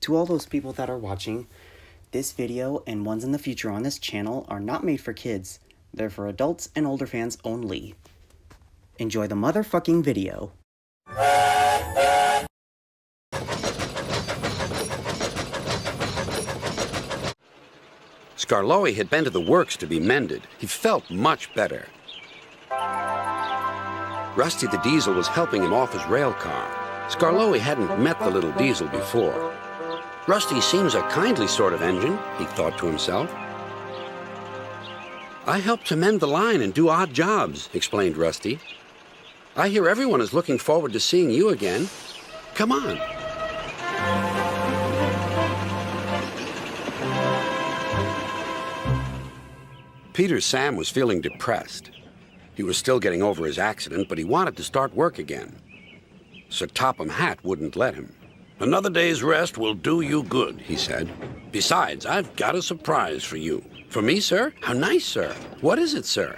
To all those people that are watching, this video and ones in the future on this channel are not made for kids. They're for adults and older fans only. Enjoy the motherfucking video. Skarloey had been to the works to be mended. He felt much better. Rusty the Diesel was helping him off his rail car. Skarloey hadn't met the little diesel before. Rusty seems a kindly sort of engine, he thought to himself. I help to mend the line and do odd jobs, explained Rusty. I hear everyone is looking forward to seeing you again. Come on. Peter Sam was feeling depressed. He was still getting over his accident, but he wanted to start work again. Sir Topham Hatt wouldn't let him. Another day's rest will do you good, he said. Besides, I've got a surprise for you. For me, sir? How nice, sir. What is it, sir?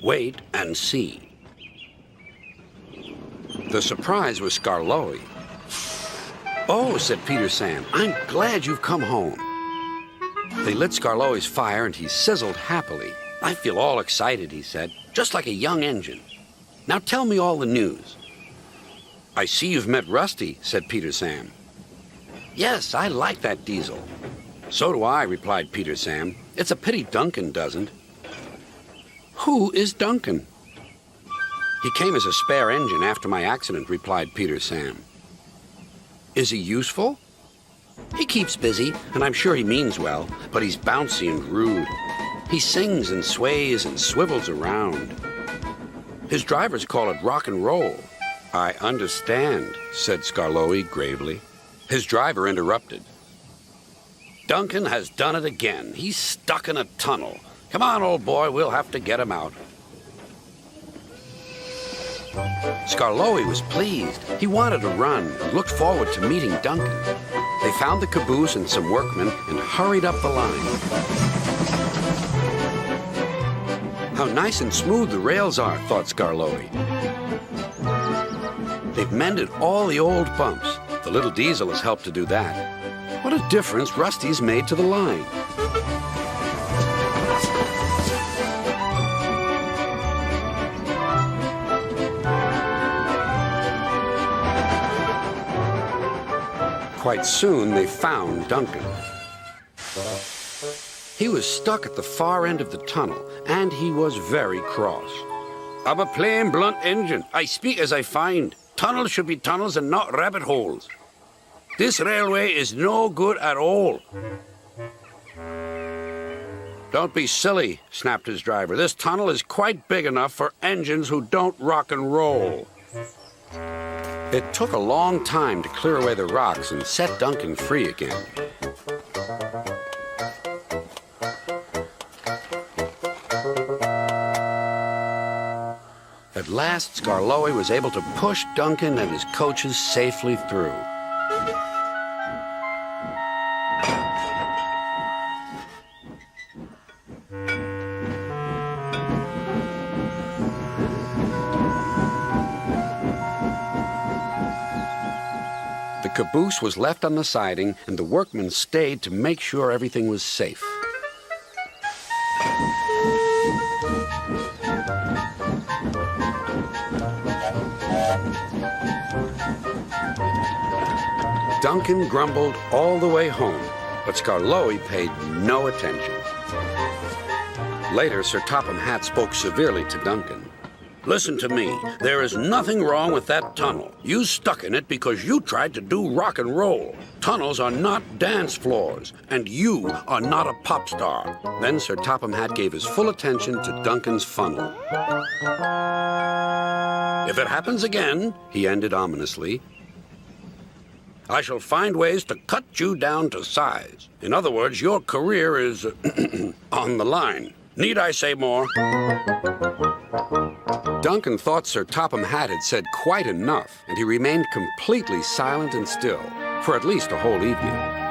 Wait and see. The surprise was Skarloey. Oh, said Peter Sam, I'm glad you've come home. They lit Skarloey's fire and he sizzled happily. I feel all excited, he said, just like a young engine. Now tell me all the news. I see you've met Rusty, said Peter Sam. Yes, I like that diesel. So do I, replied Peter Sam. It's a pity Duncan doesn't. Who is Duncan? He came as a spare engine after my accident, replied Peter Sam. Is he useful? He keeps busy, and I'm sure he means well, but he's bouncy and rude. He sings and sways and swivels around. His drivers call it rock and roll. I understand, said Skarloey gravely. His driver interrupted. Duncan has done it again. He's stuck in a tunnel. Come on, old boy, we'll have to get him out. Skarloey was pleased. He wanted to run and looked forward to meeting Duncan. They found the caboose and some workmen and hurried up the line. How nice and smooth the rails are, thought Skarloey. They've mended all the old bumps. The little diesel has helped to do that. What a difference Rusty's made to the line. Quite soon, they found Duncan. He was stuck at the far end of the tunnel, and he was very cross. I'm a plain, blunt engine. I speak as I find. Tunnels should be tunnels and not rabbit holes. This railway is no good at all. Don't be silly, snapped his driver. This tunnel is quite big enough for engines who don't rock and roll. It took a long time to clear away the rocks and set Duncan free again. At last, Skarloey was able to push Duncan and his coaches safely through. The caboose was left on the siding, and the workmen stayed to make sure everything was safe. Duncan grumbled all the way home, but Skarloey paid no attention. Later, Sir Topham Hatt spoke severely to Duncan. Listen to me. There is nothing wrong with that tunnel. You stuck in it because you tried to do rock and roll. Tunnels are not dance floors, and you are not a pop star. Then Sir Topham Hatt gave his full attention to Duncan's funnel. If it happens again, he ended ominously, I shall find ways to cut you down to size. In other words, your career is on the line. Need I say more? Duncan thought Sir Topham Hatt had said quite enough, and he remained completely silent and still, for at least a whole evening.